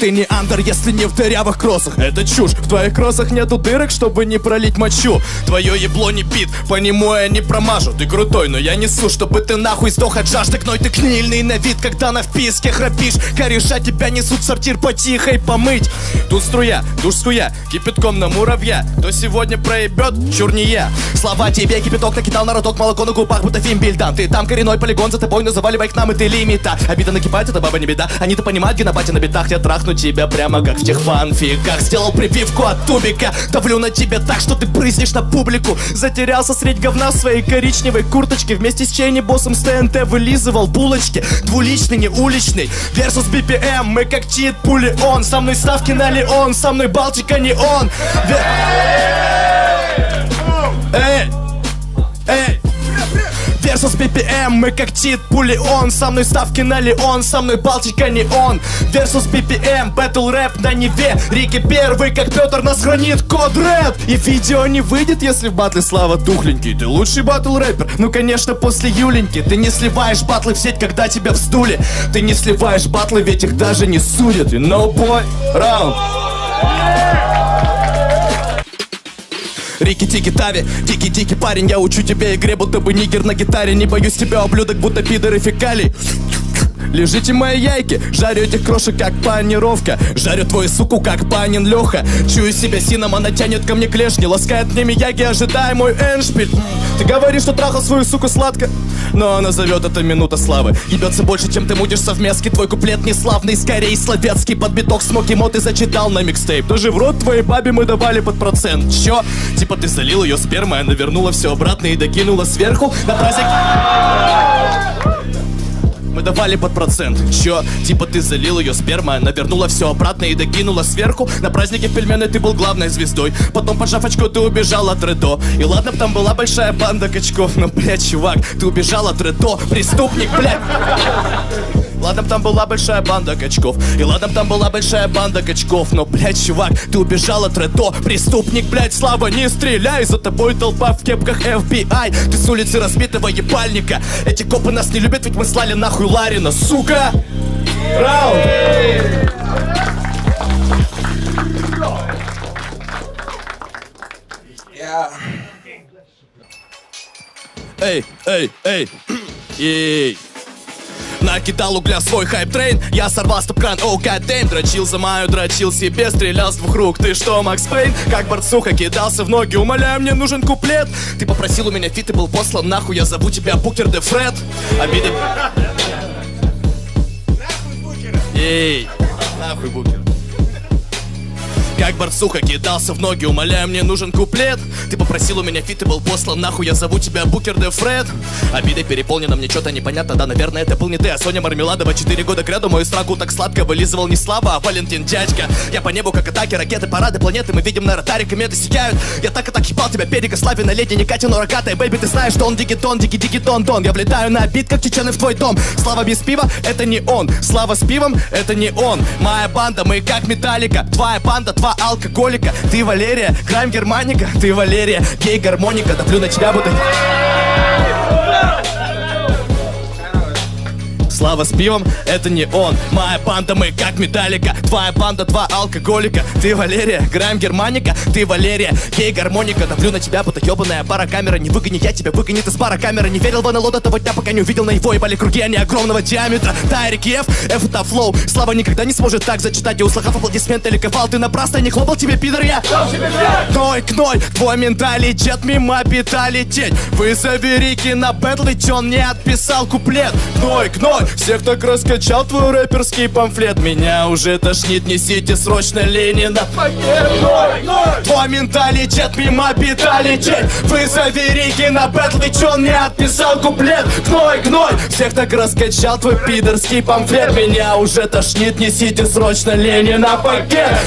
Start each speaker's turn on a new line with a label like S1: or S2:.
S1: ты не андер, если не в дырявых кроссах. Это чушь, в твоих кроссах нету дырок, чтобы не пролить мочу. Твое ебло не бит, по нему я не промажу. Ты крутой, но я несу, чтобы ты нахуй сдох от жажды. Гной, ты гнильный на вид, когда на вписке храпишь. Кореша тебя несут в сортир потихо и помыть. Тут струя, душ скуя, кипятком на муравья. Кто сегодня проебет, чур не я. Слова тебе, кипяток накидал на роток, молоко на губах, будто фимбильдан. Ты там коренной полигон, за тобой, но заваливай к нам, и ты лимита. Обида накипать, это баба не беда. Они-то понимают, генобатя на битах. Я трахну тебя прямо как в тех фанфиках. Сделал прививку от тубика, давлю на тебя так, что ты брызнешь на публику. Затерялся средь говна в своей коричневой курточке. Вместе с Чейни боссом с ТНТ вылизывал булочки. Двуличный, не уличный, versus BPM. Мы как чит, пули он. Со мной ставки на Леон, со мной Балтика не он. Эй, эй. Versus BPM, мы как чит, пули он. Со мной ставки на Леон, со мной Балтика не он. Versus BPM, battle рэп на Неве. Рики первый, как Петр, нас хранит код рэп. И видео не выйдет, если в батле Слава тухленький. Ты лучший батл рэпер, ну конечно после Юленьки. Ты не сливаешь батлы в сеть, когда тебя вздули. Ты не сливаешь батлы, ведь их даже не судят. И no boy, раунд. Рики-тики тави, дикий-дикий парень. Я учу тебя игре, будто бы нигер на гитаре. Не боюсь тебя, ублюдок, будто пидор и фекалий. Лежите мои яйки, жарю этих крошек как панировка. Жарю твою суку как панин Леха. Чую себя сином, она тянет ко мне клешни. Ласкает мне мияги, ожидая мой эндшпиль. Ты говоришь, что трахал свою суку сладко, но она зовет это минута славы. Ебется больше, чем ты мутишься в меске. Твой куплет неславный, скорее словецкий. Под биток смоки мо ты зачитал на микстейп. Даже в рот твоей бабе мы давали под процент. Чё? Типа ты залил ее спермой, она вернула все обратно и докинула сверху на праздник. Мы давали под процент. Чё? Типа ты залил ее спермой, она вернула все обратно и докинула сверху. На празднике пельмены ты был главной звездой. Потом, пожав очко, ты убежал от Редо. И ладно б там была большая банда качков, но, блядь, чувак, ты убежал от Редо. Преступник, блядь. Ладно б там была большая банда качков. И ладно б там была большая банда качков. Но, блядь, чувак, ты убежал от Редо. Преступник, блядь, Слава, не стреляй. За тобой толпа в кепках FBI. Ты с улицы разбитого ебальника. Эти копы нас не любят, ведь мы слали нахуй Ларина, сука. Раунд. Эй, эй, эй. Ей. Накидал угля свой хайп-трейн. Я сорвал стоп-кран, оу, гаддейм. Дрочил за мою, дрочил себе, стрелял с двух рук. Ты что, Макс Пейн? Как борцуха, кидался в ноги. Умоляю, мне нужен куплет. Ты попросил у меня фит и был послан нахуй. Я зову тебя Букер де Фред. Обиды. Ей, нахуй Букер. Как борцуха, кидался в ноги. Умоляю, мне нужен куплет. Ты попросил у меня фит и был послан нахуй. Я зову тебя Букер де Фред. Обидой переполнена, мне что-то непонятно. Да, наверное, это был не ты, а Соня Мармеладова. 4 года кряду мою страку так сладко вылизывал не Слава, а Валентин дядька. Я по небу как атаки, ракеты, парады, планеты. Мы видим на ротаре, кометы сияют. Я так и так ебал тебя, перека Славина, леди, не Катя, но рогатая. Бэйби, ты знаешь, что он дигитон, дон. Я влетаю на бит, как чечены в твой дом. Слава без пива, это не он. Слава с пивом, это не он. Моя банда, мы как Металлика. Твоя банда, два алкоголика. Ты Валерия, Грайм Германика. Ты Валерия, гей-гармоника. Давлю на тебя, буду... Слава с пивом, это не он. Моя банда, мы как Металлика. Твоя банда, два алкоголика. Ты Валерия, Грайм Германика. Ты Валерия, гей-гармоника. Давлю на тебя, будто ебаная барокамера. Не выгони, я тебя выгонит из барокамеры. Не верил в НЛО до того дня, пока не увидел на его ебали круги, они огромного диаметра. Тайрик Еф, F это флоу. Слава никогда не сможет так зачитать. Я услыхав аплодисменты или кайфал. Ты напрасно не хлопал, тебе пидор я. Кной, твой менталитет мимо питалитет. Вызови Рики на бэтл, ведь он не отписал куплет. Кной, всех так раскачал твой рэперский памфлет. Меня уже тошнит, несите срочно Ленина. Твой менталитет мимо питалитет. Вызови Рики на бэтл, ведь он не отписал куплет. Кной, всех так раскачал твой пидорский памфлет. Меня уже тошнит, несите срочно Ленина пакет.